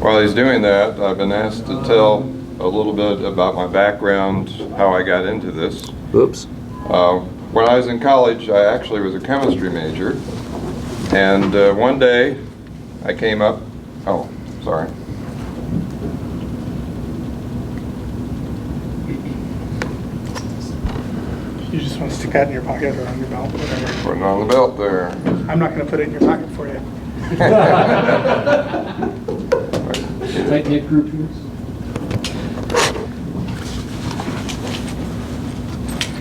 While he's doing that, I've been asked to tell a little bit about my background, how I got into this. Oops. When I was in college, I actually was a chemistry major, and one day I came up, oh, sorry. You just want to stick that in your pocket or on your belt, whatever. Putting on the belt there. I'm not going to put it in your pocket for you. Tight knit group here.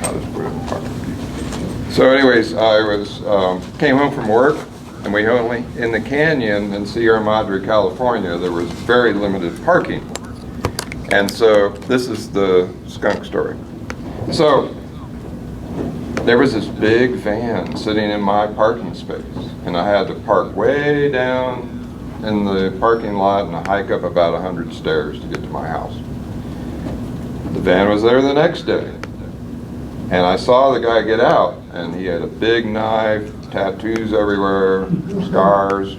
I'll just put it in the pocket. So anyways, I came home from work, and we only, in the canyon in Sierra Madre, California, there was very limited parking. And so this is the skunk story. So there was this big van sitting in my parking space, and I had to park way down in the parking lot and hike up about 100 stairs to get to my house. The van was there the next day, and I saw the guy get out, and he had a big knife, tattoos everywhere, scars,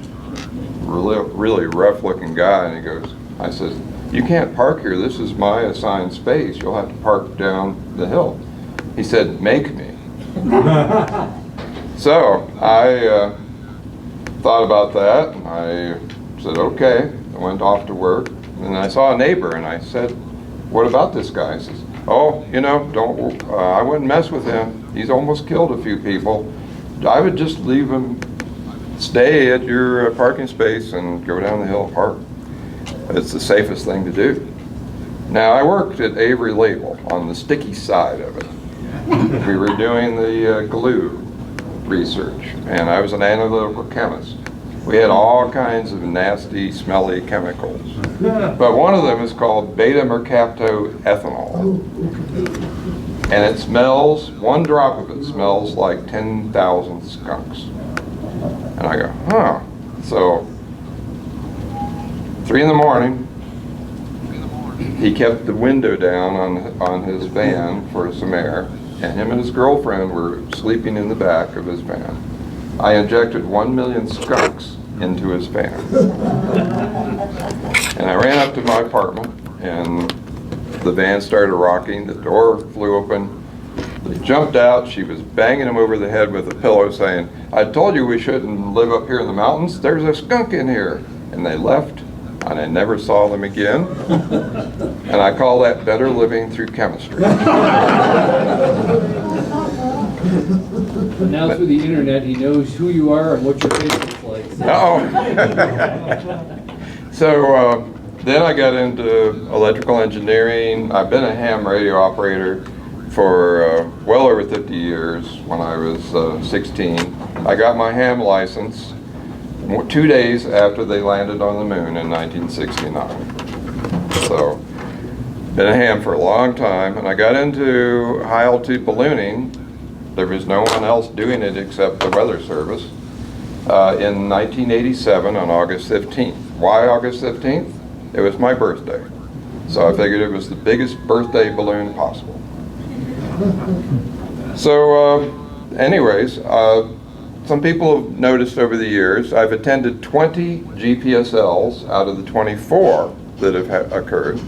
really rough looking guy, and he goes, I said, "You can't park here, this is my assigned space, you'll have to park down the hill." He said, "Make me." So I thought about that, and I said, okay. I went off to work, and I saw a neighbor, and I said, "What about this guy?" He says, "Oh, you know, I wouldn't mess with him. He's almost killed a few people. I would just leave him, stay at your parking space and go down the hill and park. It's the safest thing to do." Now, I worked at Avery Label on the sticky side of it. We were doing the glue research, and I was an analytical chemist. We had all kinds of nasty, smelly chemicals. But one of them is called beta-mercaptoethanol. And it smells, one drop of it smells like 10,000 skunks. And I go, huh. So, 3 in the morning, he kept the window down on his van for some air, and him and his girlfriend were sleeping in the back of his van. I injected 1 million skunks into his van. And I ran up to my apartment, and the van started rocking, the door flew open, they jumped out, she was banging him over the head with a pillow saying, "I told you we shouldn't live up here in the mountains, there's a skunk in here." And they left, and I never saw them again. And I call that better living through chemistry. Now through the internet, he knows who you are and what your face looks like. So then I got into electrical engineering. I've been a ham radio operator for well over 50 years. When I was 16, I got my ham license 2 days after they landed on the moon in 1969. So, been a ham for a long time, and I got into high altitude ballooning. There was no one else doing it except the Weather Service in 1987 on August 15th. Why August 15th? It was my birthday. So I figured it was the biggest birthday balloon possible. So anyways, some people have noticed over the years, I've attended 20 GPSLs out of the 24 that have occurred.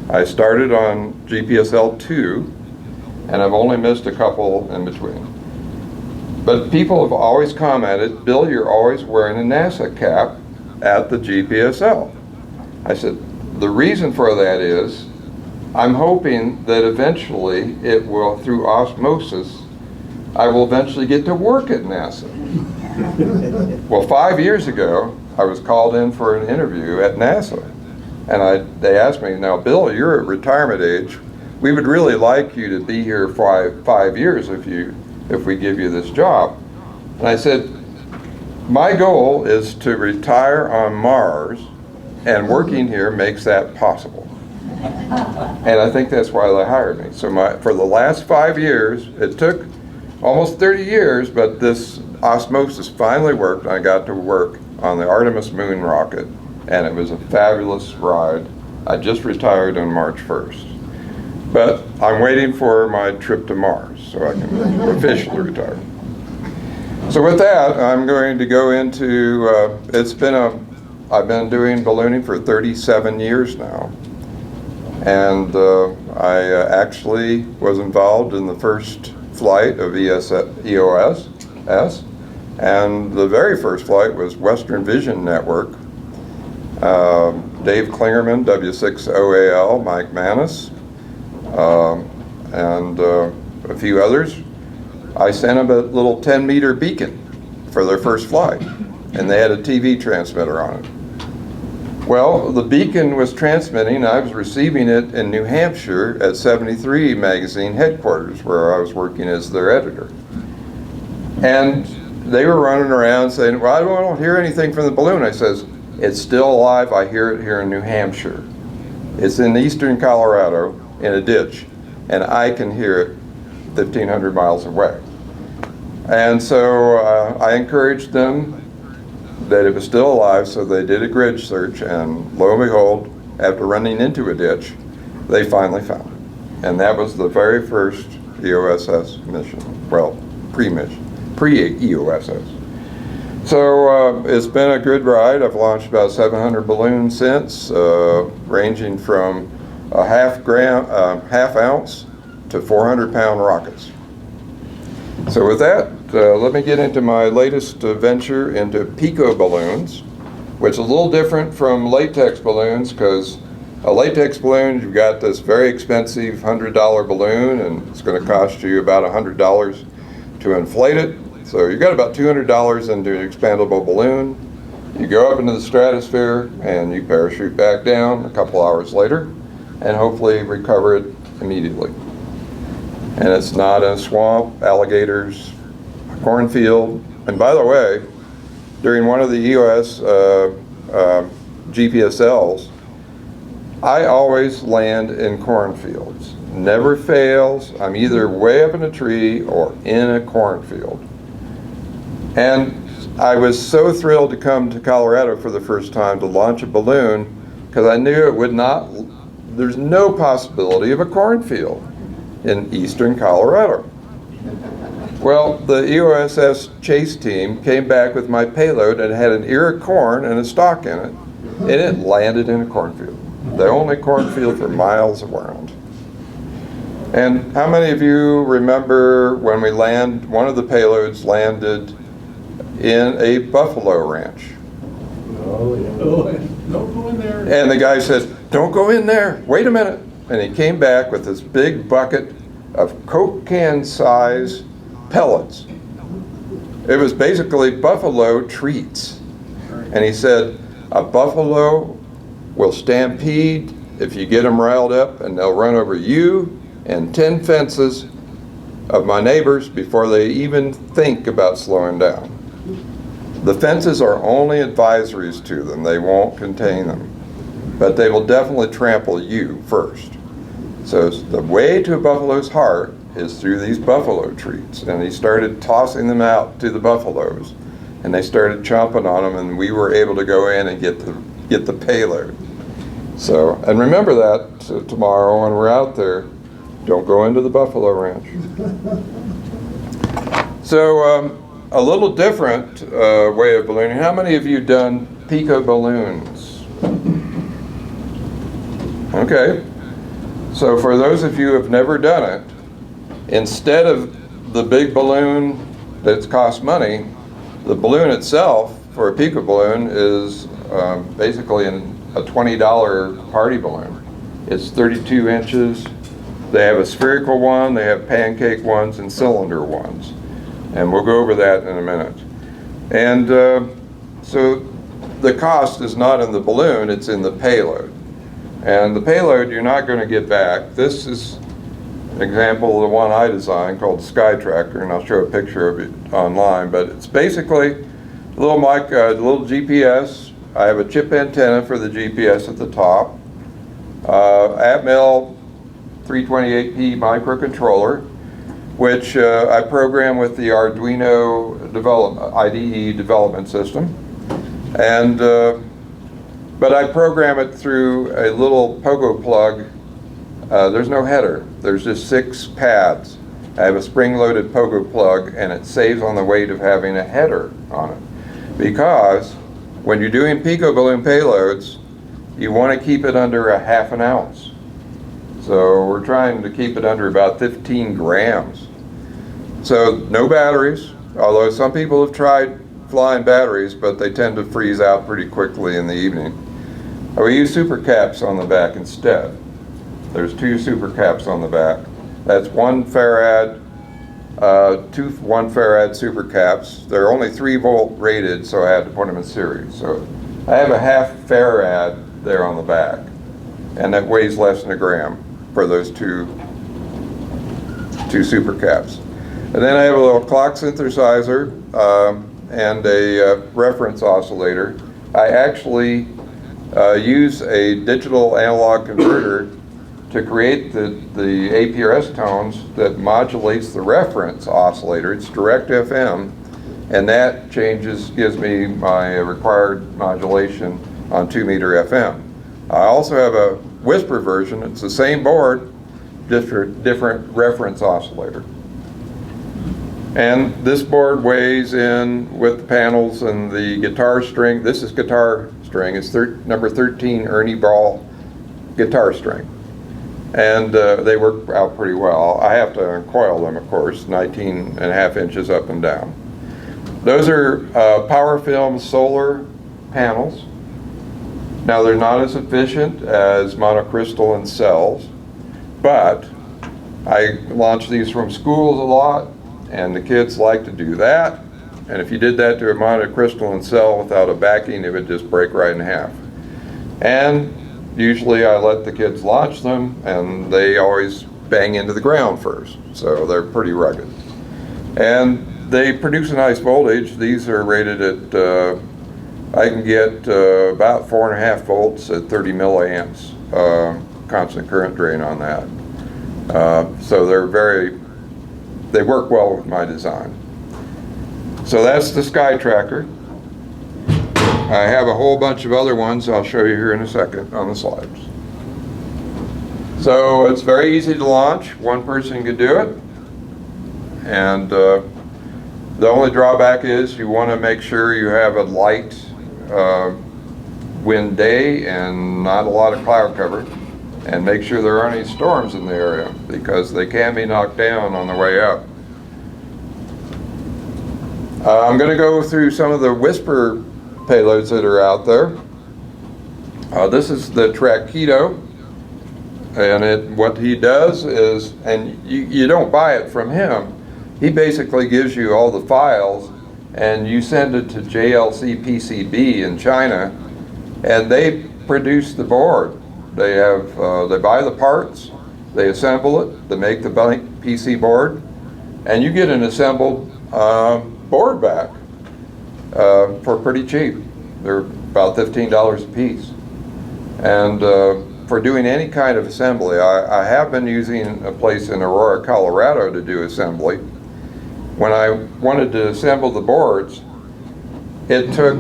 I started on GPSL 2, and I've only missed a couple in between. But people have always commented, "Bill, you're always wearing a NASA cap at the GPSL." I said, the reason for that is, I'm hoping that eventually it will, through osmosis, I will eventually get to work at NASA. Well, 5 years ago, I was called in for an interview at NASA. And they asked me, "Now, Bill, you're at retirement age. We would really like you to be here for five years if we give you this job." And I said, my goal is to retire on Mars, and working here makes that possible. And I think that's why they hired me. So for the last 5 years, it took almost 30 years, but this osmosis finally worked. I got to work on the Artemis moon rocket, and it was a fabulous ride. I just retired on March 1st. But I'm waiting for my trip to Mars so I can officially retire. So with that, I'm going to go into, it's been a I've been doing ballooning for 37 years now. And I actually was involved in the first flight of EOS, and the very first flight was Western Vision Network. Dave Klingerman, W6OAL, Mike Manis, and a few others. I sent them a little 10-meter beacon for their first flight, and they had a TV transmitter on it. Well, the beacon was transmitting, and I was receiving it in New Hampshire at 73 Magazine headquarters, where I was working as their editor. And they were running around saying, well, I don't hear anything from the balloon. I says, it's still alive. I hear it here in New Hampshire. It's in eastern Colorado in a ditch, and I can hear it 1,500 miles away. And so I encouraged them that it was still alive, so they did a grid search, and lo and behold, after running into a ditch, they finally found it. And that was the very first EOSS mission, well, pre-EOSS. So it's been a good ride. I've launched about 700 balloons since, ranging from a half ounce to 400-pound rockets. So with that, let me get into my latest venture into Pico balloons, which is a little different from latex balloons, because a latex balloon, you've got this very expensive $100 balloon, and it's going to cost you about $100 to inflate it. So you've got about $200 into an expandable balloon. You go up into the stratosphere, and you parachute back down a couple hours later, and hopefully recover it immediately. And it's not in a swamp, alligators, cornfield. And by the way, during one of the EOS GPSLs, I always land in cornfields. Never fails. I'm either way up in a tree or in a cornfield. And I was so thrilled to come to Colorado for the first time to launch a balloon, because I knew it would not, there's no possibility of a cornfield in eastern Colorado. Well, the EOSS chase team came back with my payload, and it had an ear of corn and a stalk in it, and it landed in a cornfield. The only cornfield for miles around. And how many of you remember when we one of the payloads landed in a buffalo ranch? Oh, yeah. Don't go in there. And the guy said, don't go in there, wait a minute. And he came back with this big bucket of Coke can size pellets. It was basically buffalo treats. And he said, a buffalo will stampede if you get them riled up, and they'll run over you and 10 fences of my neighbors before they even think about slowing down. The fences are only advisories to them. They won't contain them. But they will definitely trample you first. So the way to a buffalo's heart is through these buffalo treats. And he started tossing them out to the buffaloes, and they started chomping on them, and we were able to go in and get the payload. So, and remember that tomorrow when we're out there, don't go into the buffalo ranch. So a little different way of ballooning. How many of you done Pico balloons? Okay. So for those of you who have never done it, instead of the big balloon that's cost money, the balloon itself for a Pico balloon is basically a $20 party balloon. It's 32 inches. They have a spherical one, they have pancake ones, and cylinder ones. And we'll go over that in a minute. And so the cost is not in the balloon, it's in the payload. And the payload you're not going to get back. This is an example of the one I designed called Sky Tractor, and I'll show a picture of it online. But it's basically a little GPS. I have a chip antenna for the GPS at the top. Atmel 328P microcontroller, which I program with the Arduino IDE development system. And but I program it through a little pogo plug. There's no header. There's just 6 pads. I have a spring-loaded pogo plug, and it saves on the weight of having a header on it. Because When you're doing Pico balloon payloads, you want to keep it under a half an ounce. So we're trying to keep it under about 15 grams. So no batteries, although some people have tried flying batteries, but they tend to freeze out pretty quickly in the evening. We use super caps on the back instead. There's 2 super caps on the back. That's 1 farad, 2 1 farad super caps. They're only 3 volt rated, so I had to put them in series. So I have a half farad there on the back, and that weighs less than a gram for those two super caps. And then I have a little clock synthesizer and a reference oscillator. I actually use a digital analog converter to create the APRS tones that modulates the reference oscillator. It's direct FM, and that gives me my required modulation on 2-meter FM. I also have a whisper version. It's the same board, just for different reference oscillator. And this board weighs in with the panels and the guitar string. This is guitar string. It's number 13 Ernie Ball guitar string. And they work out pretty well. I have to uncoil them, of course, 19.5 inches up and down. Those are power film solar panels. Now they're not as efficient as monocrystalline cells, but I launch these from schools a lot, and the kids like to do that. And if you did that to a monocrystalline cell without a backing, it would just break right in half. And usually I let the kids launch them, and they always bang into the ground first, so they're pretty rugged. And they produce a nice voltage. These are rated at, I can get about 4.5 volts at 30 milliamps, constant current drain on that. So they work well with my design. So that's the Sky Tracker. I have a whole bunch of other ones I'll show you here in a second on the slides. So it's very easy to launch. One person could do it. And the only drawback is you want to make sure you have a light wind day and not a lot of cloud cover, and make sure there aren't any storms in the area, because they can be knocked down on the way up. I'm going to go through some of the whisper payloads that are out there. This is the Traquito, and what he does is, and you don't buy it from him, he basically gives you all the files, and you send it to JLC PCB in China, and they produce the board. They buy the parts, they assemble it, they make the PC board, and you get an assembled board back for pretty cheap. They're about $15 a piece. And for doing any kind of assembly, I have been using a place in Aurora, Colorado to do assembly. When I wanted to assemble the boards, it took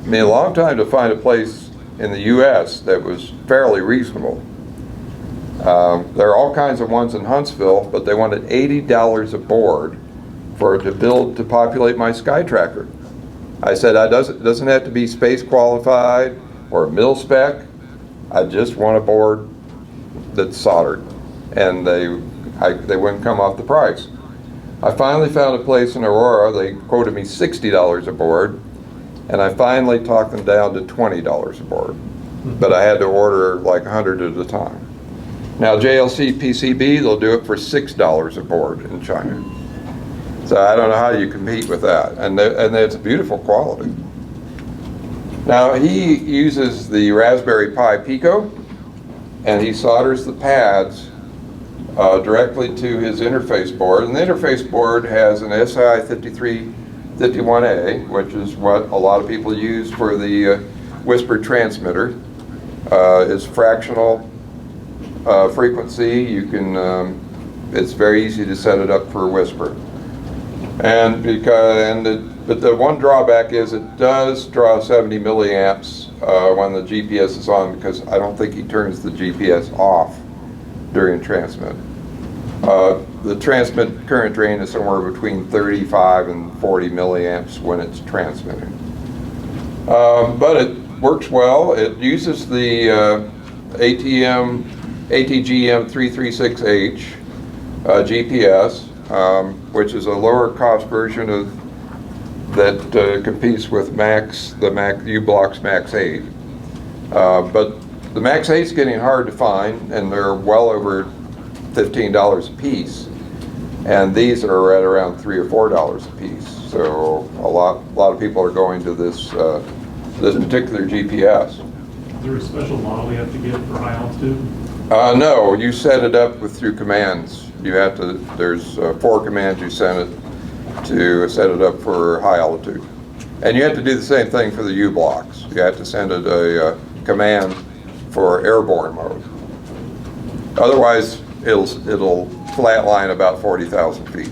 me a long time to find a place in the US that was fairly reasonable. There are all kinds of ones in Huntsville, but they wanted $80 a board for it to populate my Sky Tracker. I said, it doesn't have to be space qualified or mil spec. I just want a board that's soldered, and they wouldn't come off the price. I finally found a place in Aurora. They quoted me $60 a board, and I finally talked them down to $20 a board. But I had to order like 100 at a time. Now JLC PCB, they'll do it for $6 a board in China. So I don't know how you compete with that, and it's beautiful quality. Now he uses the Raspberry Pi Pico, and he solders the pads directly to his interface board, and the interface board has an SI 5351A, which is what a lot of people use for the whisper transmitter. It's fractional frequency. You can, it's very easy to set it up for whisper. But the one drawback is it does draw 70 milliamps when the GPS is on, because I don't think he turns the GPS off during transmit. The transmit current drain is somewhere between 35 and 40 milliamps when it's transmitting. But it works well. It uses the ATGM 336H GPS, which is a lower cost version of that competes with the U-Block's Max 8. But the Max 8 is getting hard to find, and they're well over $15 a piece. And these are at around $3 or $4 a piece. So a lot of people are going to this particular GPS. Is there a special model you have to get for high altitude? No, you set it up through commands. You have to. There's 4 commands you send it to set it up for high altitude, and you have to do the same thing for the U-Blocks. You have to send it a command for airborne mode. Otherwise, it'll flatline about 40,000 feet.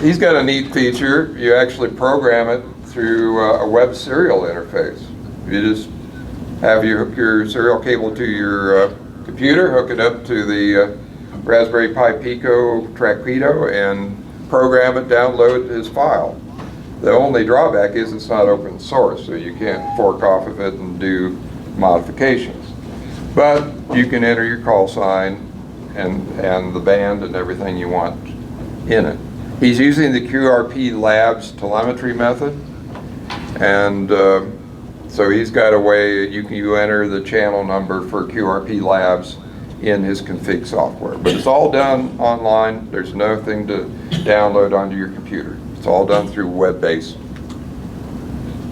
He's got a neat feature. You actually program it through a web serial interface. You just hook your serial cable to your computer, hook it up to the Raspberry Pi Pico Traquito, and program it, download his file. The only drawback is it's not open source, so you can't fork off of it and do modifications. But you can enter your call sign and the band and everything you want in it. He's using the QRP Labs telemetry method, and so he's got a way you enter the channel number for QRP Labs in his config software. But it's all done online. There's nothing to download onto your computer. It's all done through web-based.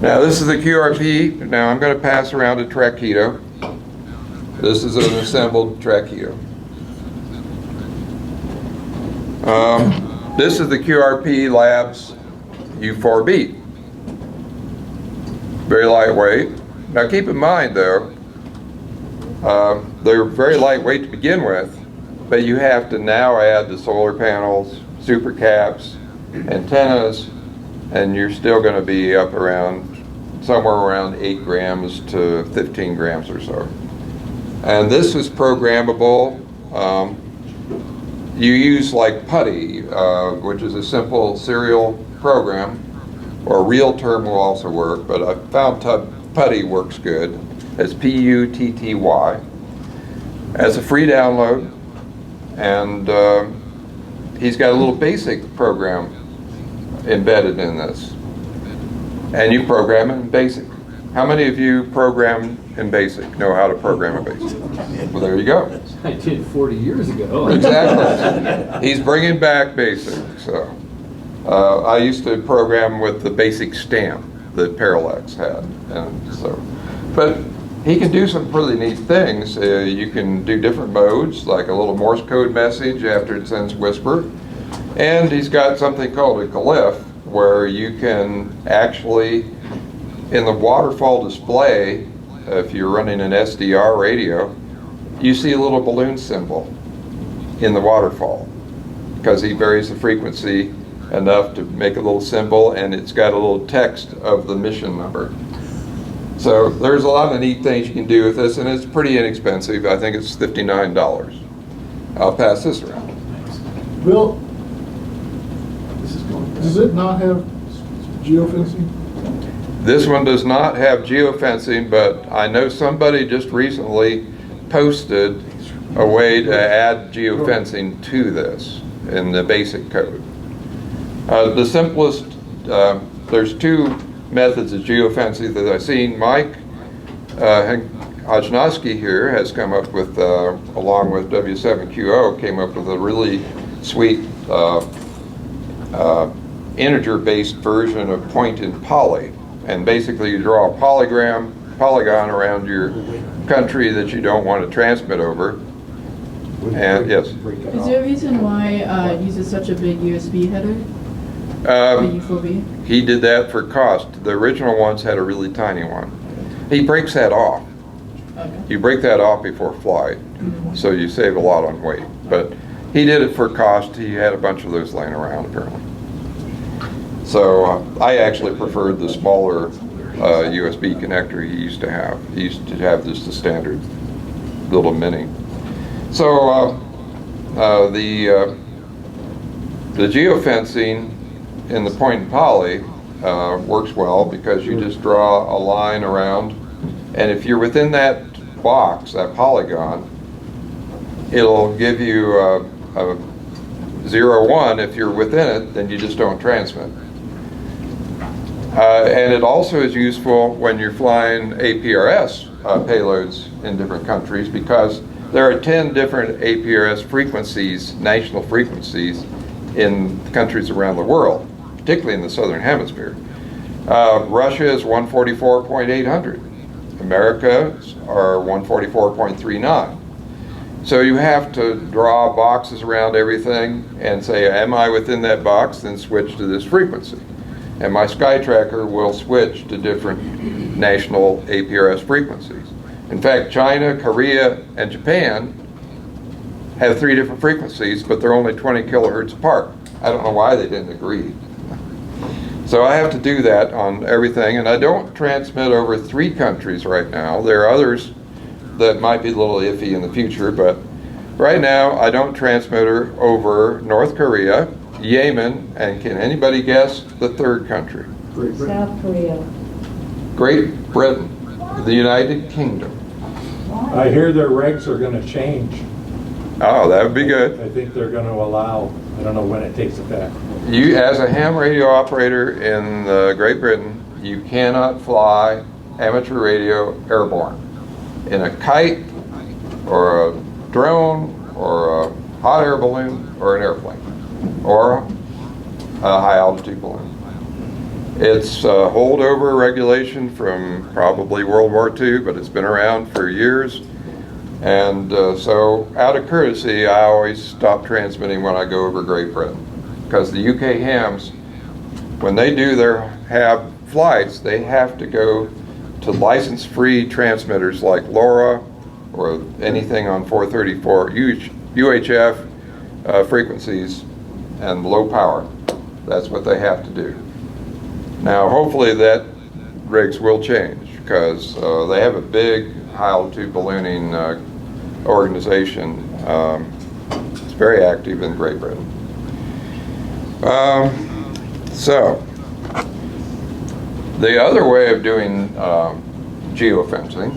Now this is the QRP. Now I'm going to pass around a Traquito. This is an assembled Traquito. This is the QRP Labs U4B. Very lightweight. Now keep in mind though, they're very lightweight to begin with, but you have to now add the solar panels, super caps, antennas, and you're still going to be up around somewhere around 8 grams to 15 grams or so. And this is programmable. You use like PuTTY, which is a simple serial program, or RealTerm will also work, but I found PuTTY works good. It's PUTTY. It's a free download, and he's got a little BASIC program embedded in this. And you program it in BASIC. How many of you program in BASIC, know how to program in BASIC? Well, there you go. I did 40 years ago. Exactly. He's bringing back BASIC. So I used to program with the BASIC stamp that Parallax had, and so. But he can do some pretty neat things. You can do different modes, like a little Morse code message after it sends whisper, and he's got something called a glyph, where you can actually, in the waterfall display, if you're running an SDR radio, you see a little balloon symbol in the waterfall, because he varies the frequency enough to make a little symbol, and it's got a little text of the mission number. So there's a lot of neat things you can do with this, and it's pretty inexpensive. I think it's $59. I'll pass this around. Bill, does it not have geofencing? This one does not have geofencing, but I know somebody just recently posted a way to add geofencing to this in the basic code. The simplest, there's 2 methods of geofencing that I've seen. Mike Hajnowski here has come up with, along with W7QO, came up with a really sweet integer-based version of point and poly. And basically you draw a polygon around your country that you don't want to transmit over. And yes? Is there a reason why it uses such a big USB header? The U4B? He did that for cost. The original ones had a really tiny one. He breaks that off. Okay. You break that off before flight, so you save a lot on weight. But he did it for cost. He had a bunch of those laying around apparently. So I actually preferred the smaller USB connector he used to have. He used to have just the standard little mini. So the geofencing in the point and poly works well because you just draw a line around, and if you're within that box, that polygon, it'll give you a 0-1. If you're within it, then you just don't transmit. And it also is useful when you're flying APRS payloads in different countries, because there are 10 different APRS frequencies, national frequencies, in countries around the world, particularly in the southern hemisphere. Russia is 144.800. Americas are 144.39. So you have to draw boxes around everything and say, am I within that box? Then switch to this frequency. And my Sky Tracker will switch to different national APRS frequencies. In fact, China, Korea, and Japan have 3 different frequencies, but they're only 20 kilohertz apart. I don't know why they didn't agree. So I have to do that on everything, and I don't transmit over 3 countries right now. There are others that might be a little iffy in the future, but right now I don't transmit over North Korea, Yemen, and can anybody guess the 3rd country? South Korea. Great Britain, the United Kingdom. I hear their regs are going to change. Oh, that would be good. I think they're going to allow, I don't know when it takes effect. You, as a ham radio operator in Great Britain, you cannot fly amateur radio airborne. In a kite, or a drone, or a hot air balloon, or an airplane, or a high altitude balloon. It's a holdover regulation from probably World War II, but it's been around for years. And so out of courtesy, I always stop transmitting when I go over Great Britain. Because the UK hams, when they do their HAB flights, they have to go to license-free transmitters like LoRa or anything on 434 UHF frequencies and low power. That's what they have to do. Now, hopefully that rigs will change, because they have a big high-altitude ballooning organization. It's very active in Great Britain. So, the other way of doing geofencing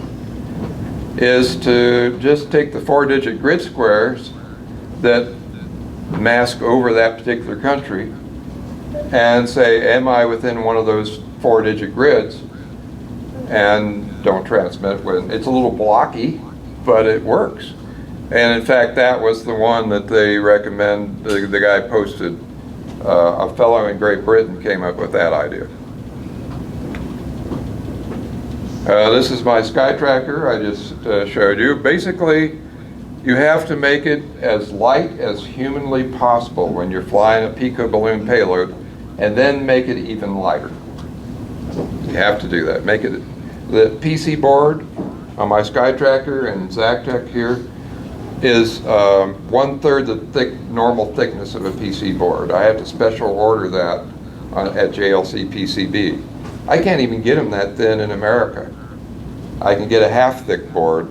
is to just take the 4-digit grid squares that mask over that particular country and say, am I within one of those 4-digit grids? And don't transmit. It's a little blocky, but it works. And in fact, that was the one that they recommend. The guy posted, a fellow in Great Britain came up with that idea. This is my Sky Tracker I just showed you. Basically, you have to make it as light as humanly possible when you're flying a Pico balloon payload, and then make it even lighter. You have to do that. Make it, the PC board on my Sky Tracker and Zactec here is 1/3 the normal thickness of a PC board. I have to special order that at JLC PCB. I can't even get them that thin in America. I can get a half-thick board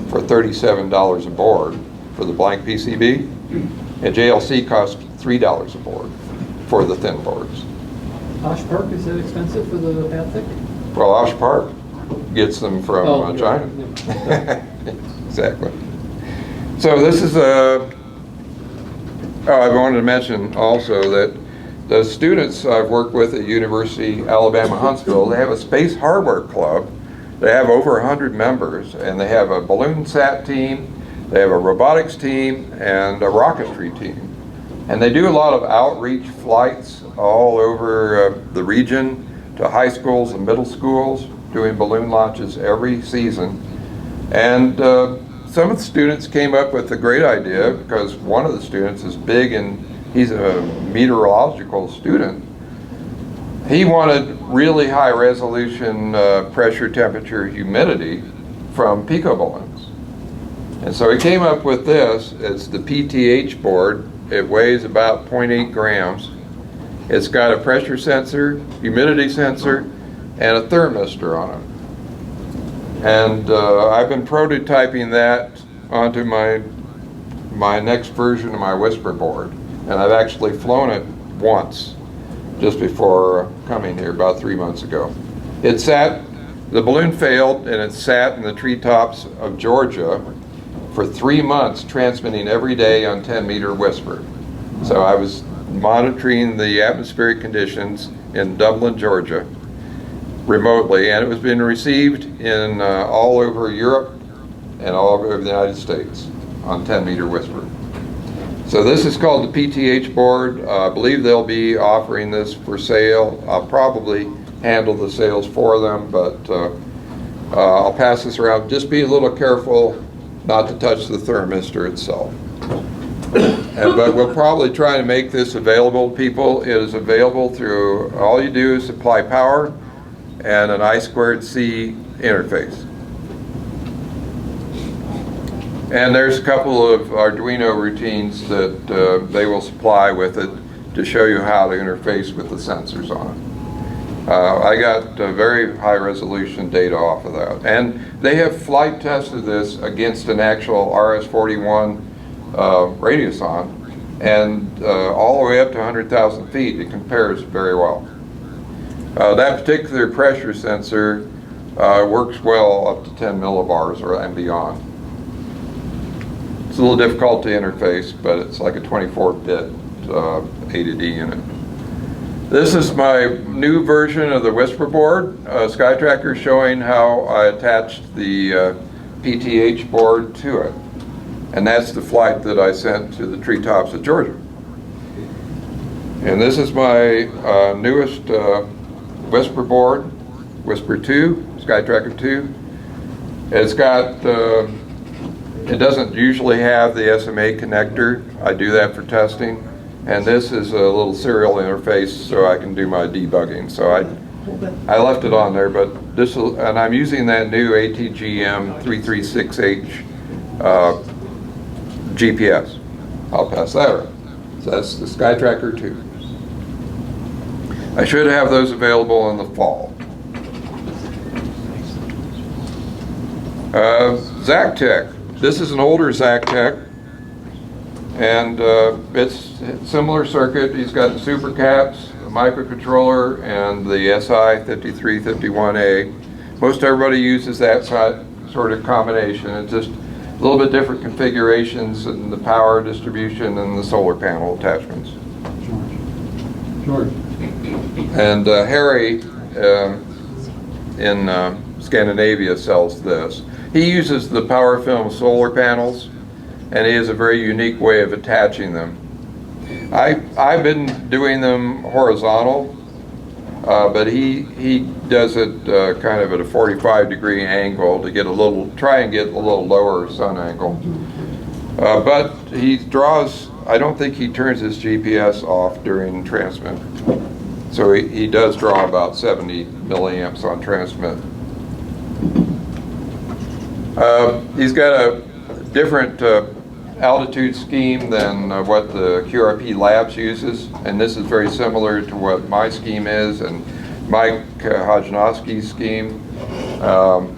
for $37 a board for the blank PCB, and JLC costs $3 a board for the thin boards. Osh Park, is that expensive for the half-thick? Well, Osh Park gets them from China. Yeah. Exactly. So this is I wanted to mention also that the students I've worked with at University Alabama Huntsville, they have a space hardware club. They have over 100 members, and they have a balloon sat team, they have a robotics team, and a rocketry team. And they do a lot of outreach flights all over the region to high schools and middle schools, doing balloon launches every season. And some of the students came up with a great idea, because one of the students is big and he's a meteorological student. He wanted really high resolution pressure, temperature, humidity from Pico balloons. And so he came up with this. It's the PTH board. It weighs about 0.8 grams. It's got a pressure sensor, humidity sensor, and a thermistor on it. And I've been prototyping that onto my next version of my Whisper board. And I've actually flown it once. just before coming here about 3 months ago. The balloon failed and it sat in the treetops of Georgia for 3 months, transmitting every day on 10-meter whisper. So I was monitoring the atmospheric conditions in Dublin, Georgia, remotely, and it was being received in all over Europe and all over the United States on 10-meter whisper. So this is called the PTH board. I believe they'll be offering this for sale. I'll probably handle the sales for them, but I'll pass this around. Just be a little careful not to touch the thermistor itself. But we'll probably try to make this available to people. It is available through, all you do is supply power and an I2C interface. And there's a couple of Arduino routines that they will supply with it to show you how to interface with the sensors on it. I got very high resolution data off of that. And they have flight tested this against an actual RS-41 radiuson, and all the way up to 100,000 feet, it compares very well. That particular pressure sensor works well up to 10 millibars and beyond. It's a little difficult to interface, but it's like a 24-bit A to D unit. This is my new version of the Whisper board, SkyTracker, showing how I attached the PTH board to it. And that's the flight that I sent to the treetops of Georgia. And this is my newest Whisper board, Whisper 2, SkyTracker 2. It's got, it doesn't usually have the SMA connector. I do that for testing. And this is a little serial interface so I can do my debugging. So I left it on there, but this will, and I'm using that new ATGM 336H GPS. I'll pass that around. So that's the SkyTracker 2. I should have those available in the fall. Zactec. This is an older Zactec, and it's a similar circuit. He's got the supercaps, the microcontroller, and the SI5351A. Most everybody uses that sort of combination. It's just a little bit different configurations in the power distribution and the solar panel attachments. George. And Harry in Scandinavia sells this. He uses the power film solar panels, and he has a very unique way of attaching them. I've been doing them horizontal, but he does it kind of at a 45-degree angle to get a little, try and get a little lower sun angle. But he draws, I don't think he turns his GPS off during transmit. So he does draw about 70 milliamps on transmit. He's got a different altitude scheme than what the QRP Labs uses, and this is very similar to what my scheme is and Mike Hodjanowski's scheme.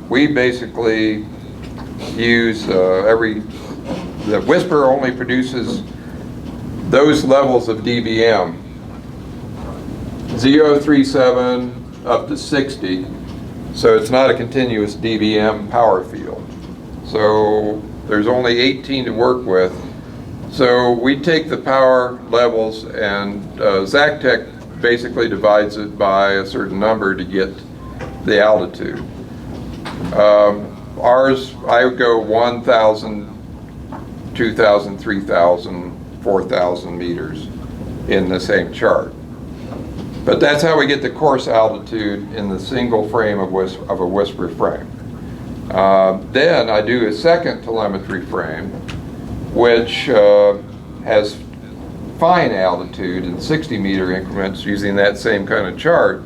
We basically use the Whisper only produces those levels of dBm, 037 up to 60, so it's not a continuous dBm power field. So there's only 18 to work with. So we take the power levels, and Zactec basically divides it by a certain number to get the altitude. Ours, I would go 1,000, 2,000, 3,000, 4,000 meters in the same chart. But that's how we get the course altitude in the single frame of a Whisper frame. Then I do a second telemetry frame, which has fine altitude in 60-meter increments using that same kind of chart,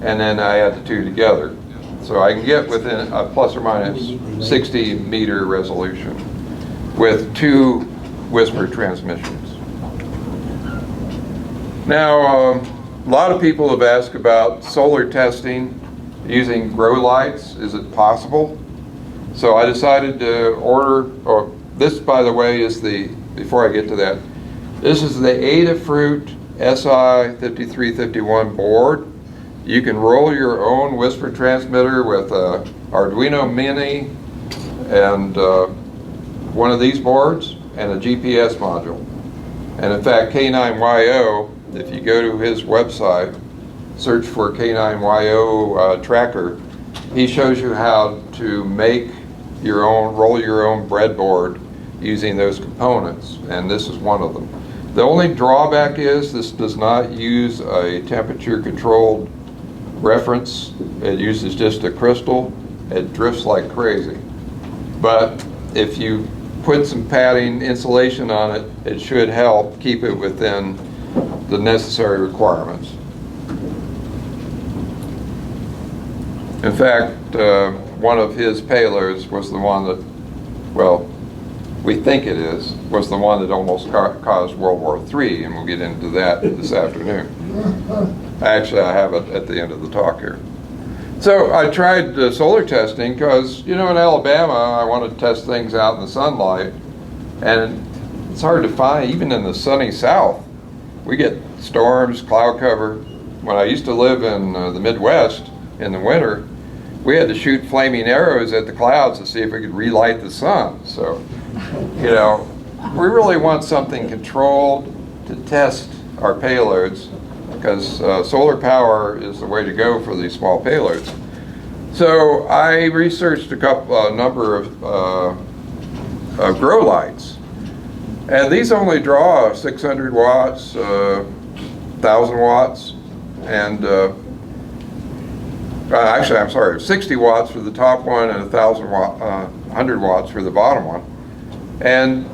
and then I add the two together. So I can get within a plus or minus 60-meter resolution with two Whisper transmissions. Now, a lot of people have asked about solar testing using grow lights. Is it possible? So I decided to order, or this, by the way, is the, before I get to that, this is the Adafruit SI5351 board. You can roll your own whisper transmitter with a Arduino Mini and one of these boards and a GPS module. And in fact, K9YO, if you go to his website, search for K9YO tracker, he shows you how to make your own, roll your own breadboard using those components, and this is one of them. The only drawback is this does not use a temperature controlled reference. It uses just a crystal. It drifts like crazy. But if you put some padding insulation on it, it should help keep it within the necessary requirements. In fact, one of his payloads was the one that, well, we think it is, was the one that almost caused World War III, and we'll get into that this afternoon. Actually, I have it at the end of the talk here. So I tried solar testing because, you know, in Alabama, I wanted to test things out in the sunlight, and it's hard to find, even in the sunny South. We get storms, cloud cover. When I used to live in the Midwest in the winter, we had to shoot flaming arrows at the clouds to see if we could relight the sun. So, you know, we really want something controlled to test our payloads, because solar power is the way to go for these small payloads. So I researched a number of grow lights, and these only draw 600 watts, 1,000 watts, and actually, I'm sorry, 60 watts for the top one and 100 watts for the bottom one. And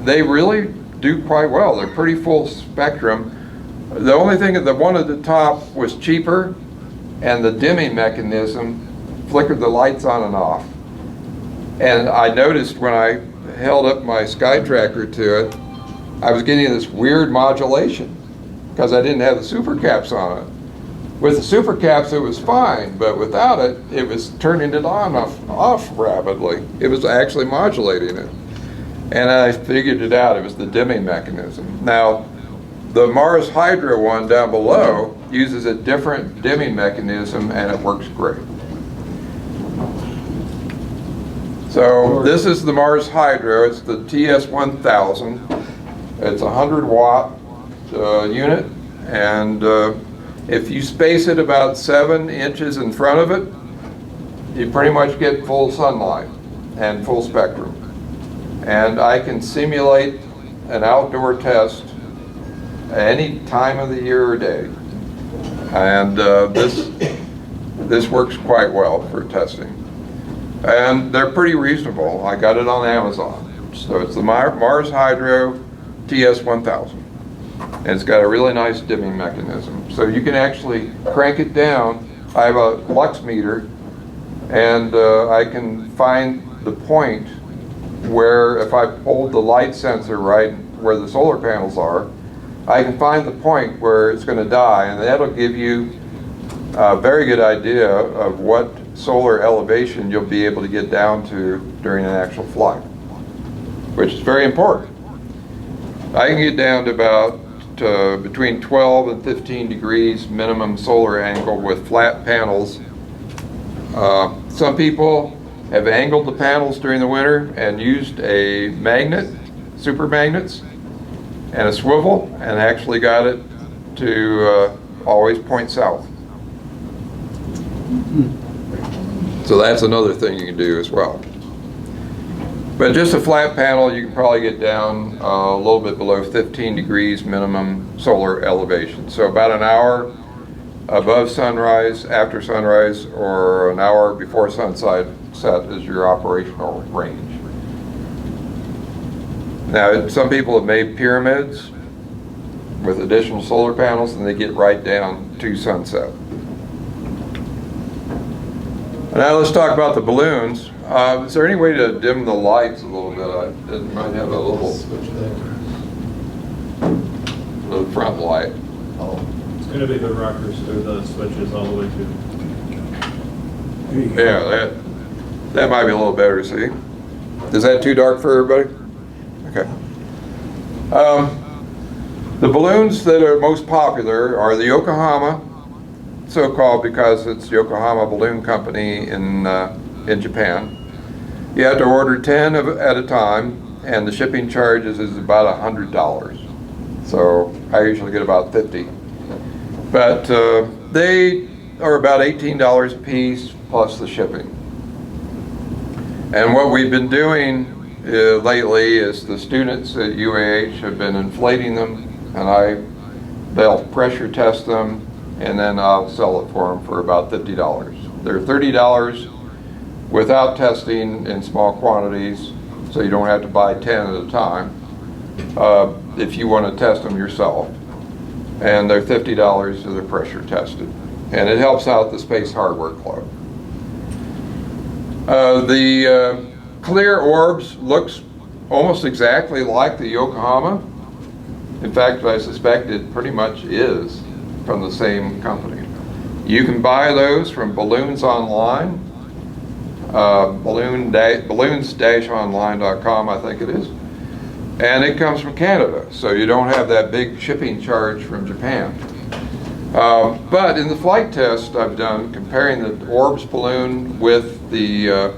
they really do quite well. They're pretty full spectrum. The only thing, the one at the top was cheaper, and the dimming mechanism flickered the lights on and off. And I noticed when I held up my sky tracker to it, I was getting this weird modulation because I didn't have the super caps on it. With the super caps, it was fine, but without it, it was turning it on off rapidly. It was actually modulating it. And I figured it out. It was the dimming mechanism. Now, the Mars Hydro one down below uses a different dimming mechanism, and it works great. So this is the Mars Hydro. It's the TS1000. It's a 100-watt unit, and if you space it about 7 inches in front of it, you pretty much get full sunlight and full spectrum. And I can simulate an outdoor test any time of the year or day. And this works quite well for testing. And they're pretty reasonable. I got it on Amazon. So it's the Mars Hydro TS1000. And it's got a really nice dimming mechanism. So you can actually crank it down. I have a lux meter, and I can find the point where, if I hold the light sensor right where the solar panels are, I can find the point where it's going to die, and that'll give you a very good idea of what solar elevation you'll be able to get down to during an actual flight, which is very important. I can get down to about between 12 and 15 degrees minimum solar angle with flat panels. Some people have angled the panels during the winter and used a magnet, super magnets, and a swivel, and actually got it to always point south. So that's another thing you can do as well. But just a flat panel, you can probably get down a little bit below 15 degrees minimum solar elevation. So about an hour above sunrise, after sunrise, or an hour before sunset is your operational range. Now, some people have made pyramids with additional solar panels, and they get right down to sunset. Now let's talk about the balloons. Is there any way to dim the lights a little bit? It might have a little front light. It's going to be the rockers or the switches all the way to. Yeah, that might be a little better to see. Is that too dark for everybody? Okay. The balloons that are most popular are the Yokohama, so-called because it's Yokohama Balloon Company in Japan. You have to order 10 at a time, and the shipping charges is about $100. So I usually get about 50. But they are about $18 a piece plus the shipping. And what we've been doing lately is the students at UAH have been inflating them, and they'll pressure test them, and then I'll sell it for them for about $50. They're $30 without testing in small quantities, so you don't have to buy 10 at a time if you want to test them yourself. And they're $50 if they're pressure tested. And it helps out the Space Hardware Club. The clear orbs looks almost exactly like the Yokohama. In fact, I suspect it pretty much is from the same company. You can buy those from Balloons Online, balloons-online.com, I think it is. And it comes from Canada, so you don't have that big shipping charge from Japan. But in the flight test I've done, comparing the Orbs balloon with the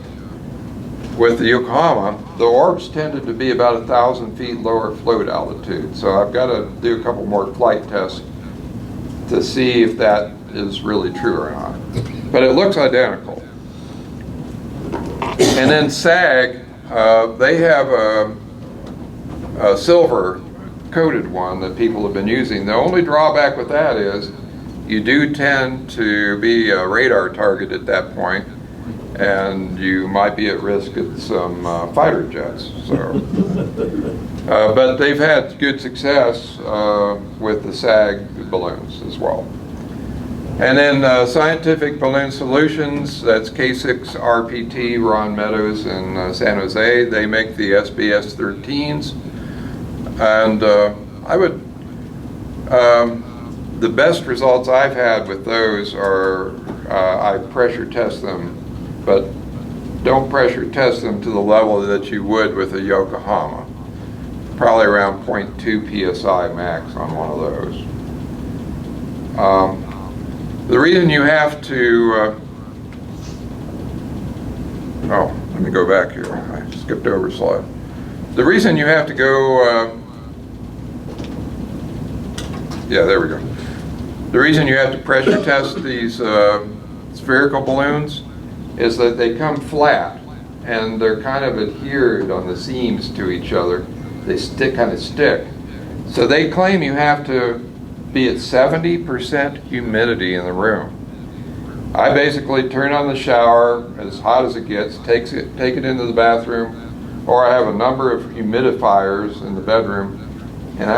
Yokohama, the Orbs tended to be about 1,000 feet lower float altitude. So I've got to do a couple more flight tests to see if that is really true or not. But it looks identical. And then SAG, they have a silver coated one that people have been using. The only drawback with that is you do tend to be a radar target at that point, and you might be at risk at some fighter jets. So, but they've had good success with the SAG balloons as well. And then Scientific Balloon Solutions, that's K6 RPT, Ron Meadows in San Jose. They make the SBS 13s. And the best results I've had with those are I pressure test them, but don't pressure test them to the level that you would with a Yokohama. Probably around 0.2 psi max on one of those. The reason you have to, let me go back here. I skipped over a slide. The reason you have to go, there we go. The reason you have to pressure test these spherical balloons is that they come flat and they're kind of adhered on the seams to each other. They kind of stick. So they claim you have to be at 70% humidity in the room. I basically turn on the shower as hot as it gets, take it into the bathroom, or I have a number of humidifiers in the bedroom, and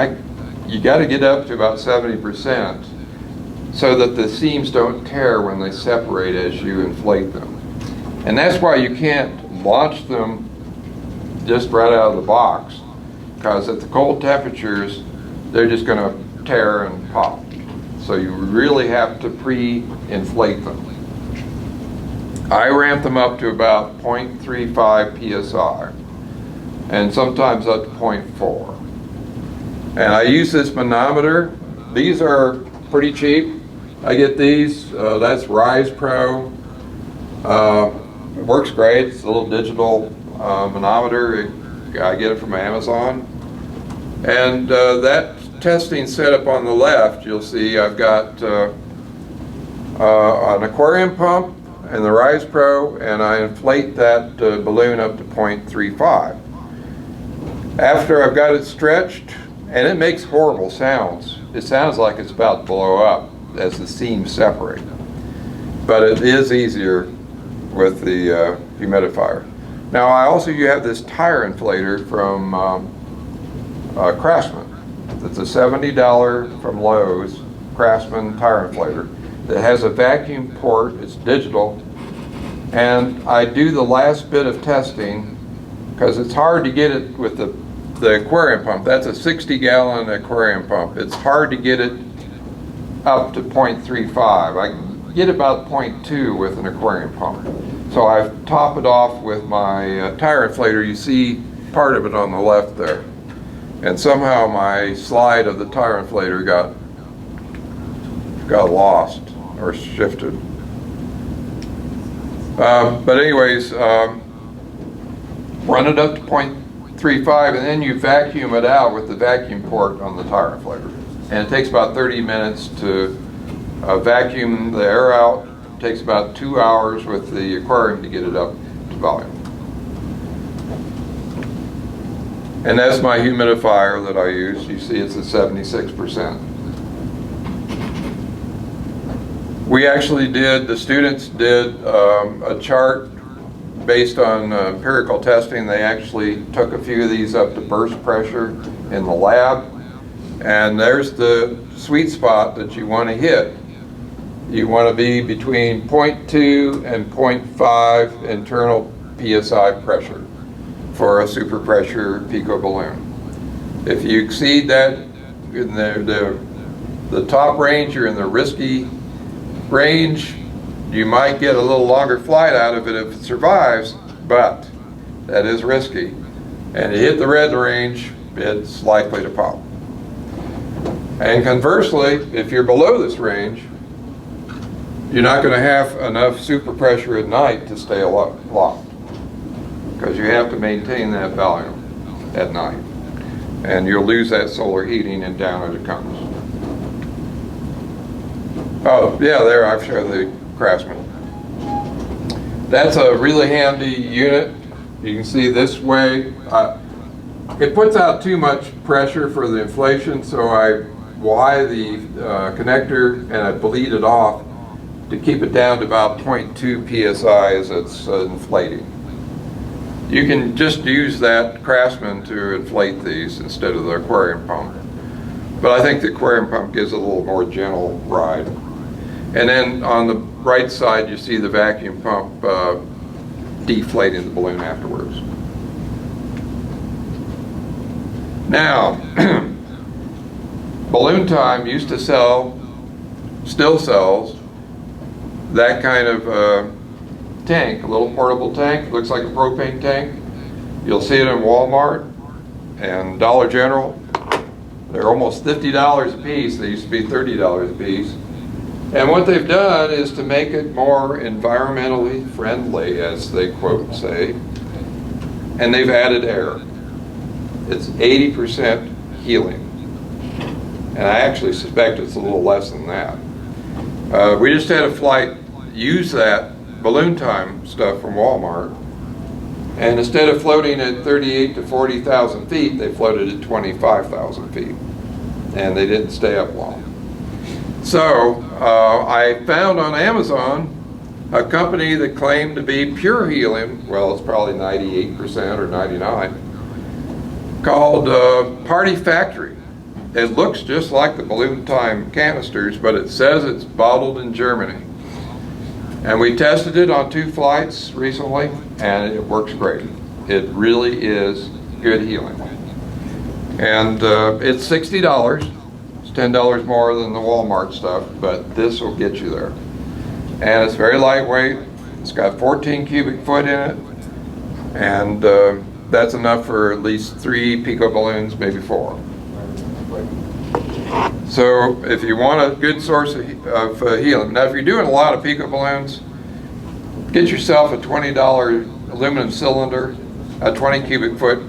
you got to get up to about 70% so that the seams don't tear when they separate as you inflate them. And that's why you can't launch them just right out of the box, because at the cold temperatures, they're just going to tear and pop. So you really have to pre-inflate them. I ramp them up to about 0.35 psi, and sometimes up to 0.4. And I use this manometer. These are pretty cheap. I get these, that's Rise Pro. It works great. It's a little digital manometer. I get it from Amazon. And that testing setup on the left, you'll see I've got an aquarium pump and the Rise Pro, and I inflate that balloon up to 0.35. After I've got it stretched, and it makes horrible sounds. It sounds like it's about to blow up as the seams separate. But it is easier with the humidifier. Now you have this tire inflator from Craftsman. It's a $70 from Lowe's Craftsman tire inflator that has a vacuum port. It's digital, and I do the last bit of testing because it's hard to get it with the aquarium pump. That's a 60-gallon aquarium pump. It's hard to get it up to 0.35. I can get about 0.2 with an aquarium pump. So I top it off with my tire inflator. You see part of it on the left there. And somehow my slide of the tire inflator got lost or shifted. But anyways, run it up to 0.35 and then you vacuum it out with the vacuum port on the tire inflator. And it takes about 30 minutes to vacuum the air out. It takes about 2 hours with the aquarium to get it up to volume. And that's my humidifier that I use. You see it's at 76%. We actually the students did a chart based on empirical testing. They actually took a few of these up to burst pressure in the lab. And there's the sweet spot that you want to hit. You want to be between 0.2 and 0.5 internal PSI pressure for a super pressure Pico balloon. If you exceed that in the top range, you're in the risky range. You might get a little longer flight out of it if it survives, but that is risky. And you hit the red range, it's likely to pop. And conversely, if you're below this range, you're not going to have enough super pressure at night to stay aloft, because you have to maintain that volume at night. And you'll lose that solar heating and down it comes. Oh, yeah, there I've shown the Craftsman. That's a really handy unit. You can see this way. It puts out too much pressure for the inflation, so I Y the connector and I bleed it off to keep it down to about 0.2 psi as it's inflating. You can just use that Craftsman to inflate these instead of the aquarium pump. But I think the aquarium pump gives a little more gentle ride. And then on the right side, you see the vacuum pump deflating the balloon afterwards. Now, Balloon Time used to still sells that kind of tank, a little portable tank, looks like a propane tank. You'll see it in Walmart and Dollar General. They're almost $50 a piece. They used to be $30 a piece. And what they've done is to make it more environmentally friendly, as they quote say, and they've added air. It's 80% helium. And I actually suspect it's a little less than that. We just had a flight use that Balloon Time stuff from Walmart, and instead of floating at 38 to 40,000 feet, they floated at 25,000 feet, and they didn't stay up long. So I found on Amazon a company that claimed to be pure helium, well, it's probably 98% or 99%, called Party Factory. It looks just like the Balloon Time canisters, but it says it's bottled in Germany. And we tested it on 2 flights recently, and it works great. It really is good helium. And it's $60. It's $10 more than the Walmart stuff, but this will get you there. And it's very lightweight. It's got 14 cubic foot in it, and that's enough for at least 3 Pico balloons, maybe 4. So if you want a good source of helium, now if you're doing a lot of Pico balloons, get yourself a $20 aluminum cylinder, a 20 cubic foot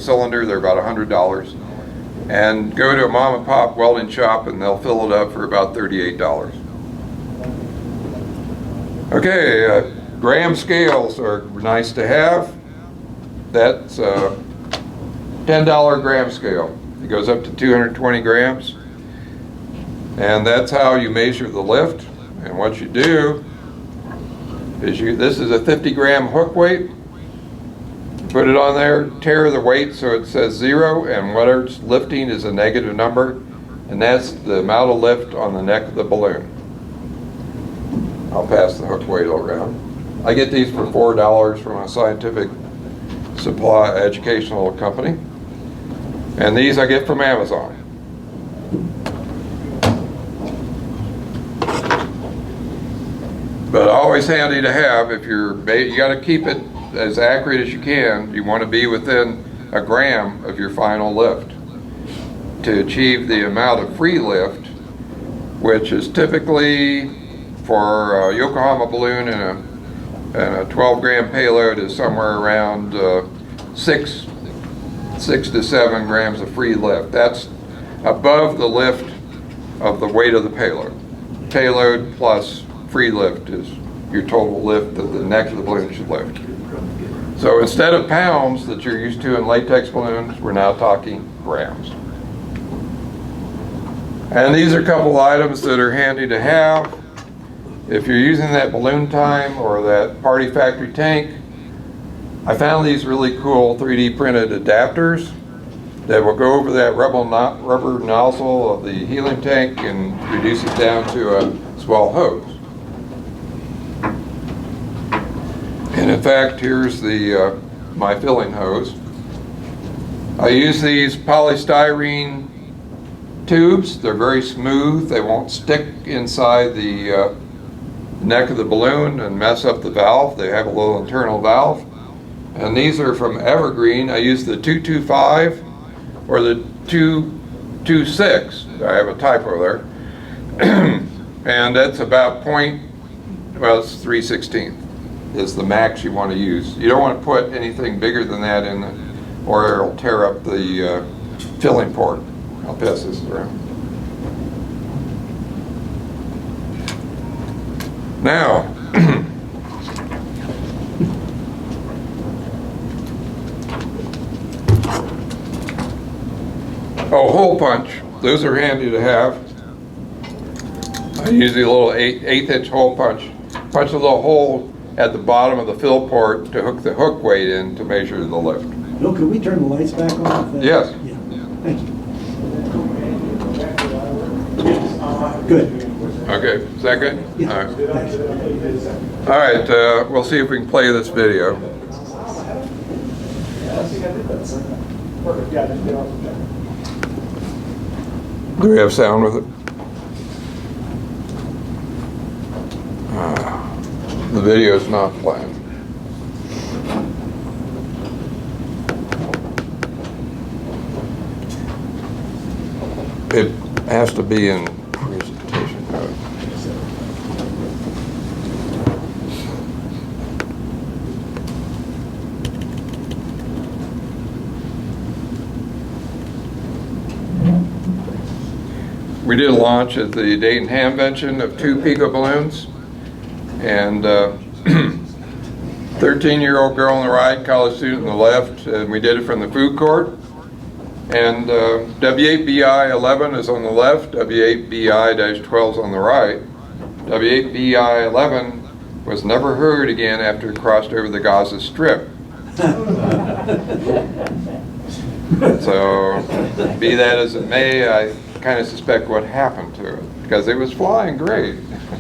cylinder. They're about $100. And go to a mom and pop welding shop and they'll fill it up for about $38. Okay, gram scales are nice to have. That's a $10 gram scale. It goes up to 220 grams. And that's how you measure the lift. And what you do is this is a 50 gram hook weight. Put it on there, tear the weight so it says 0, and what it's lifting is a negative number, and that's the amount of lift on the neck of the balloon. I'll pass the hook weight around. I get these for $4 from a scientific supply educational company, and these I get from Amazon. But always handy to have if you got to keep it as accurate as you can. You want to be within a gram of your final lift. to achieve the amount of free lift, which is typically for a Yokohama balloon and a 12-gram payload is somewhere around 6 to 7 grams of free lift. That's above the lift of the weight of the payload. Payload plus free lift is your total lift that the neck of the balloon should lift. So instead of pounds that you're used to in latex balloons, we're now talking grams. And these are a couple items that are handy to have. If you're using that balloon time or that party factory tank, I found these really cool 3D printed adapters that will go over that rubber nozzle of the helium tank and reduce it down to a swell hose. And in fact, here's the my filling hose. I use these polystyrene tubes. They're very smooth. They won't stick inside the neck of the balloon and mess up the valve. They have a little internal valve. And these are from Evergreen. I use the 225 or the 226. I have a typo there. And that's about it's 3/16 is the max you want to use. You don't want to put anything bigger than that in or it'll tear up the filling port. I'll pass this around. Now, hole punch. Those are handy to have. I use the little 1/8" hole punch. Punch a little hole at the bottom of the fill port to hook the hook weight in to measure the lift. Bill, could we turn the lights back on? Yes. Yeah. Thank you. Good. Okay, is that good? Yeah. All right. Thanks. All right, we'll see if we can play this video. Do we have sound with it? The video is not playing. It has to be in presentation mode. We did a launch at the Dayton Hamvention of 2 Pico balloons, and 13-year-old girl on the right, college student on the left, and we did it from the food court. And W8BI-11 is on the left, W8BI-12 is on the right. W8BI-11 was never heard again after it crossed over the Gaza Strip. So, be that as it may, I kind of suspect what happened to it, because it was flying great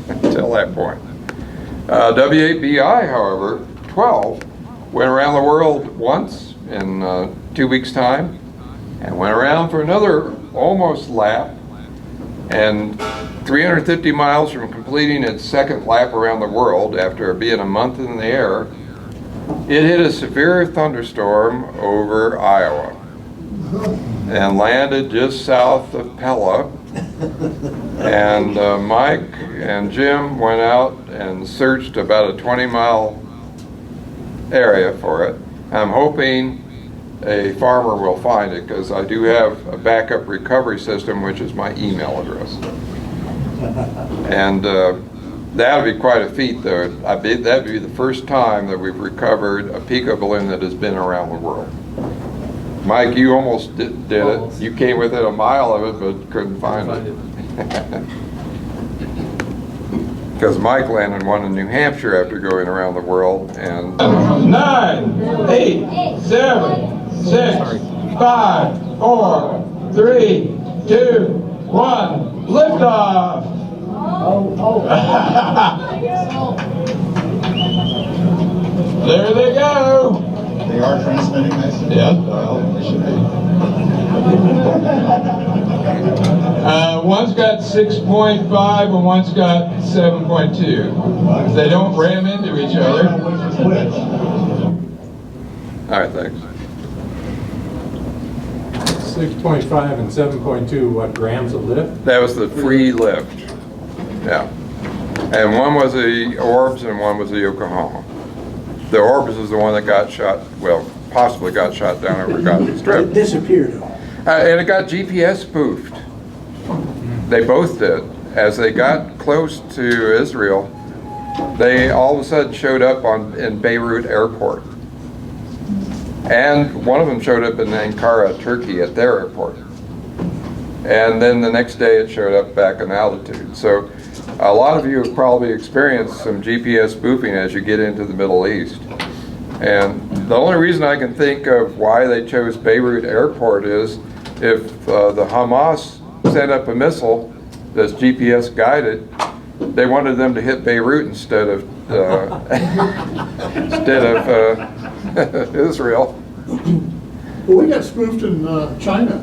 until that point. W8BI, however, 12, went around the world once in 2 weeks' time, and went around for another almost lap, and 350 miles from completing its second lap around the world after being a month in the air, it hit a severe thunderstorm over Iowa and landed just south of Pella. And Mike and Jim went out and searched about a 20-mile area for it. I'm hoping a farmer will find it, because I do have a backup recovery system, which is my email address. And that would be quite a feat, though. That would be the first time that we've recovered a Pico balloon that has been around the world. Mike, you almost did it. You came within a mile of it, but couldn't find it. Because Mike landed one in New Hampshire after going around the world. And 9, 8, 7, 6, 5, 4, 3, 2, 1, liftoff! There they go! They are transmitting nicely? Yeah, well, they should be. One's got 6.5 and one's got 7.2. They don't ram into each other. All right, thanks. 6.5 and 7.2, what, grams of lift? That was the free lift. Yeah. And one was the Orbs and one was the Yokohama. The Orbs is the one that got shot, well, possibly got shot down over Gaza It Strip. disappeared. And it got GPS spoofed. They both did. As they got close to Israel, they all of a sudden showed up in Beirut airport. And one of them showed up in Ankara, Turkey at their airport. And then the next day it showed up back in altitude. So a lot of you have probably experienced some GPS spoofing as you get into the Middle East. And the only reason I can think of why they chose Beirut airport is if the Hamas sent up a missile that's GPS guided, they wanted them to hit Beirut instead of Israel. Well, we got spoofed in China.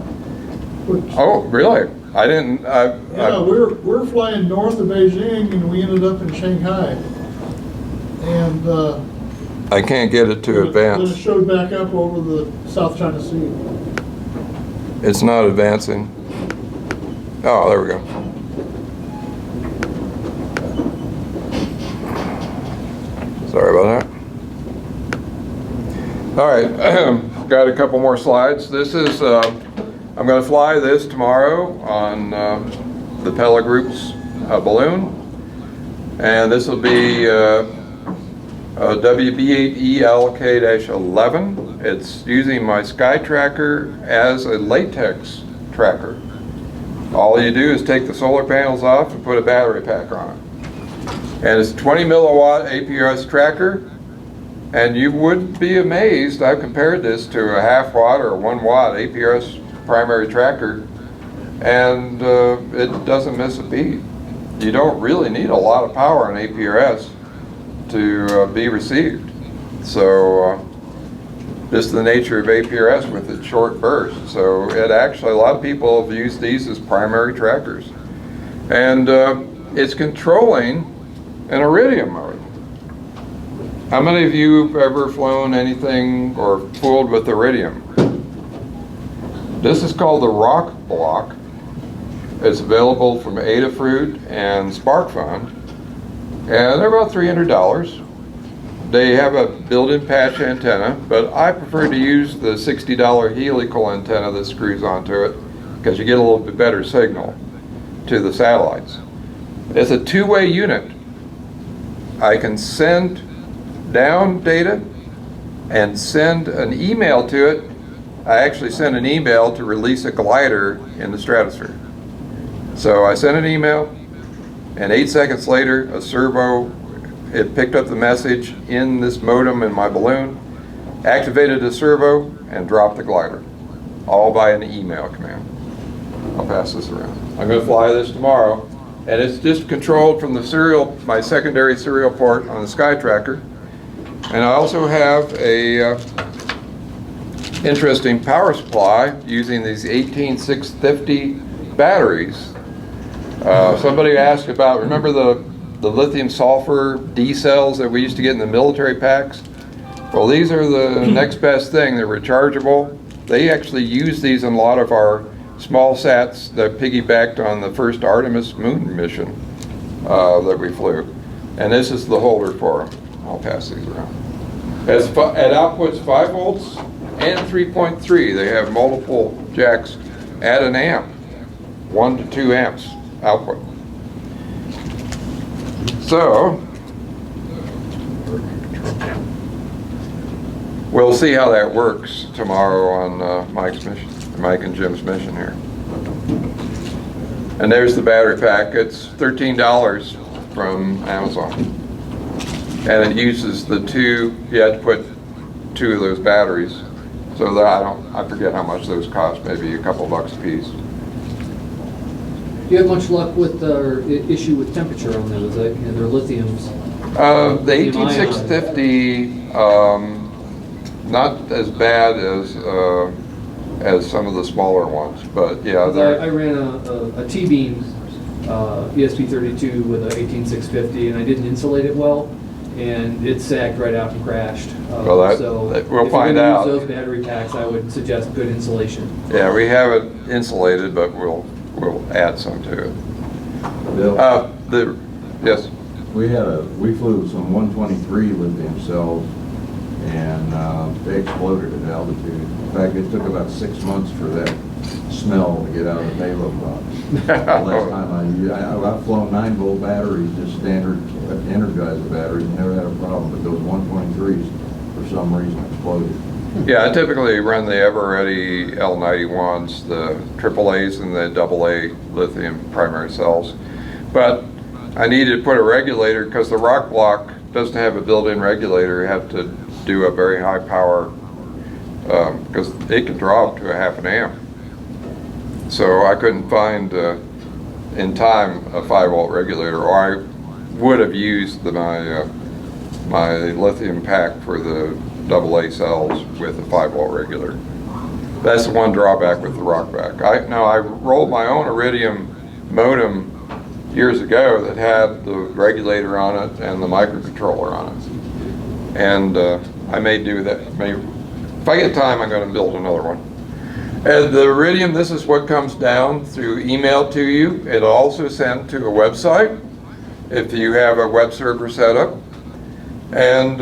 Which, Oh, really? I didn't. yeah, we're flying north of Beijing, and we ended up in Shanghai. And I can't get it to then it advance. showed back up over the South China Sea. It's not advancing. Oh, there we go. Sorry about that. All right, got a couple more slides. This is, I'm going to fly this tomorrow on the Pella Group's balloon. And this will be WB8ELK-11. It's using my Sky Tracker as a latex tracker. All you do is take the solar panels off and put a battery pack on it. And it's a 20 milliwatt APRS tracker, and you would be amazed. I've compared this to a half watt or a 1 watt APRS primary tracker, and it doesn't miss a beat. You don't really need a lot of power in APRS to be received. So this is the nature of APRS with its short burst. So it actually, a lot of people have used these as primary trackers. And it's controlling in iridium mode. How many of you have ever flown anything or fooled with iridium? This is called the Rock Block. It's available from Adafruit and SparkFun, and they're about $300. They have a built-in patch antenna, but I prefer to use the $60 helical antenna that screws onto it because you get a little bit better signal to the satellites. It's a two-way unit. I can send down data and send an email to it. I actually sent an email to release a glider in the stratosphere. So I sent an email, and 8 seconds later, a servo, it picked up the message in this modem in my balloon, activated the servo, and dropped the glider, all by an email command. I'll pass this around. I'm going to fly this tomorrow, and it's just controlled from the serial, my secondary serial port on the Sky Tracker. And I also have a interesting power supply using these 18650 batteries. Somebody asked about, remember the lithium sulfur D cells that we used to get in the military packs? Well, these are the next best thing. They're rechargeable. They actually use these in a lot of our small sats that piggybacked on the first Artemis moon mission that we flew. And this is the holder for them. I'll pass these around. It outputs 5 volts and 3.3. They have multiple jacks at an amp, 1 to 2 amps output. So, we'll see how that works tomorrow on Mike and Jim's mission here. And there's the battery pack. It's $13 from Amazon. And it uses the two, you have to put 2 of those batteries. So that I forget how much those cost, maybe a couple bucks a piece. Do you have much luck with the issue with temperature on those? They're lithiums. The 18650, not as bad as some of the smaller ones, but yeah. I ran a T-beam ESP32 with a 18650, and I didn't insulate it well, and it sagged right out and crashed. Well, So we'll if find you're gonna out. use those battery packs, I would suggest good insulation. Yeah, we have it insulated, but we'll add some to it. Bill, Yes. we flew some 123 lithium cells, and they exploded at altitude. In fact, it took about 6 months for that smell to get out of the payload box. The last time I've flown 9-volt batteries, just standard energizer batteries, never had a problem, but those 123s, for some reason, exploded. Yeah, I typically run the ever-ready L91s, the AAAs and the AA lithium primary cells. But I needed to put a regulator because the rock block doesn't have a built-in regulator. You have to do a very high power because it can draw up to a half an amp. So I couldn't find in time a 5-volt regulator, or I would have used my lithium pack for the AA cells with a 5-volt regulator. That's the one drawback with the Rockback. I rolled my own Iridium modem years ago that had the regulator on it and the microcontroller on it. And I may do that. If I get time, I'm going to build another one. And the Iridium, this is what comes down through email to you. It'll also send to a website if you have a web server set up. And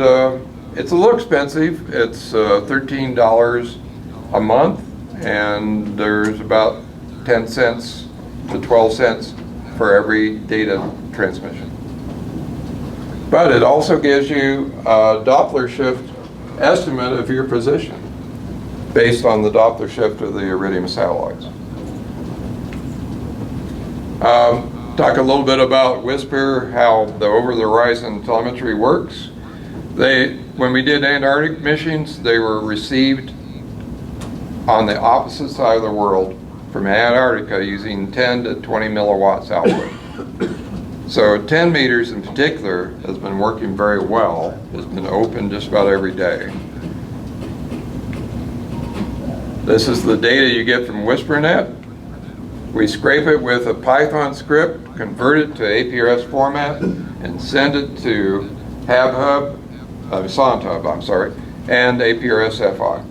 it's a little expensive. It's $13 a month, and there's about 10 cents to 12 cents for every data transmission. But it also gives you a Doppler shift estimate of your position based on the Doppler shift of the Iridium satellites. Talk a little bit about WSPR, how the over-the-horizon telemetry works. When we did Antarctic missions, they were received on the opposite side of the world from Antarctica using 10 to 20 milliwatts output. So 10 meters in particular has been working very well. It's been open just about every day. This is the data you get from WhisperNet. We scrape it with a Python script, convert it to APRS format, and send it to SONTHUB, and APRS-FI.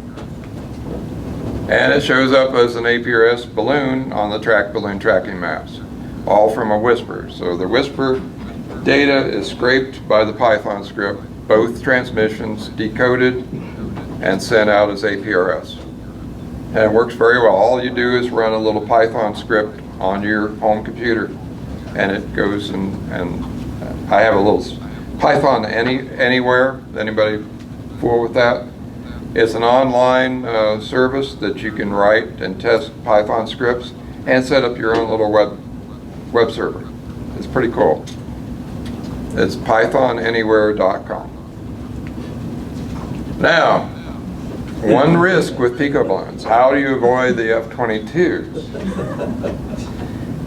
And it shows up as an APRS balloon on the track balloon tracking maps, all from a WSPR. So the WSPR data is scraped by the Python script, both transmissions decoded and sent out as APRS. And it works very well. All you do is run a little Python script on your home computer, and it goes and I have a little Python Anywhere. Anybody fool with that? It's an online service that you can write and test Python scripts and set up your own little web server. It's pretty cool. It's pythonanywhere.com. Now, one risk with Pico balloons. How do you avoid the F-22s?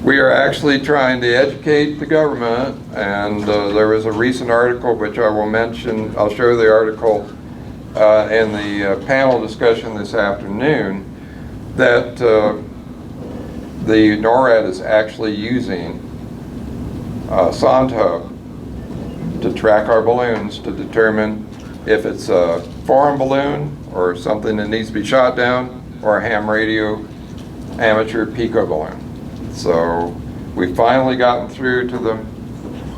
We are actually trying to educate the government, and there was a recent article which I will mention. I'll show the article in the panel discussion this afternoon, that the NORAD is actually using SONTHUB to track our balloons to determine if it's a foreign balloon or something that needs to be shot down, or a ham radio amateur Pico balloon. So we've finally gotten through to them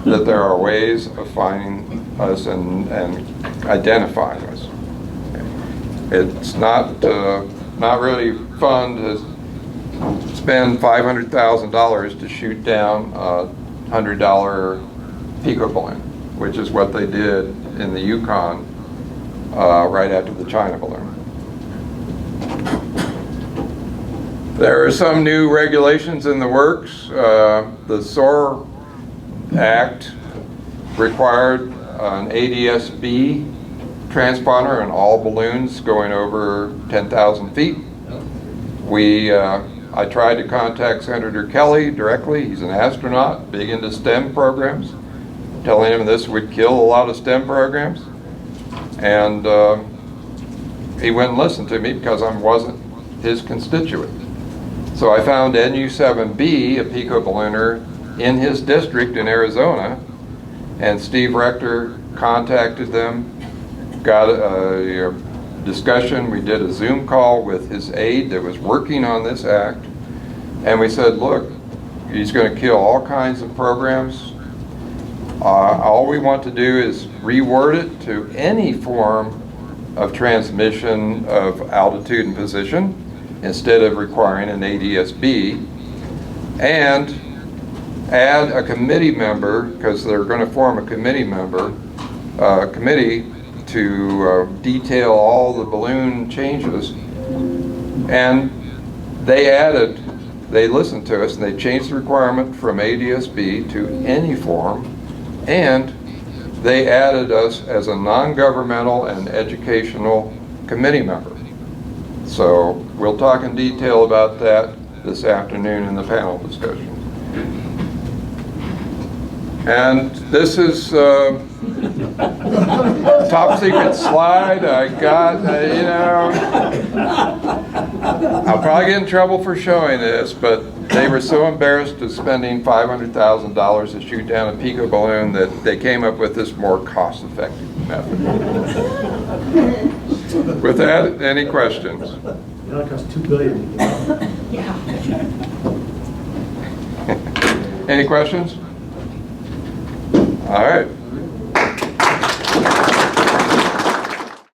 that there are ways of finding us and identifying us. It's not really fun to spend $500,000 to shoot down a $100 Pico balloon, which is what they did in the Yukon right after the China balloon. There are some new regulations in the works. The SOAR Act required an ADS-B transponder on all balloons going over 10,000 feet. I tried to contact Senator Kelly directly. He's an astronaut, big into STEM programs, telling him this would kill a lot of STEM programs. And he wouldn't listen to me because I wasn't his constituent. So I found NU-7B, a Pico ballooner, in his district in Arizona, and Steve Rector contacted them, got a discussion. We did a Zoom call with his aide that was working on this act, and we said, look, he's going to kill all kinds of programs. All we want to do is reword it to any form of transmission of altitude and position instead of requiring an ADS-B, and add a committee member, because they're going to form a committee to detail all the balloon changes. And they listened to us, and they changed the requirement from ADS-B to any form, and they added us as a non-governmental and educational committee member. So we'll talk in detail about that this afternoon in the panel discussion. And this is top secret slide I got, I'll probably get in trouble for showing this, but they were so embarrassed of spending $500,000 to shoot down a Pico balloon that they came up with this more cost-effective method. With that, any questions? It costs $2 billion. Any questions? All right.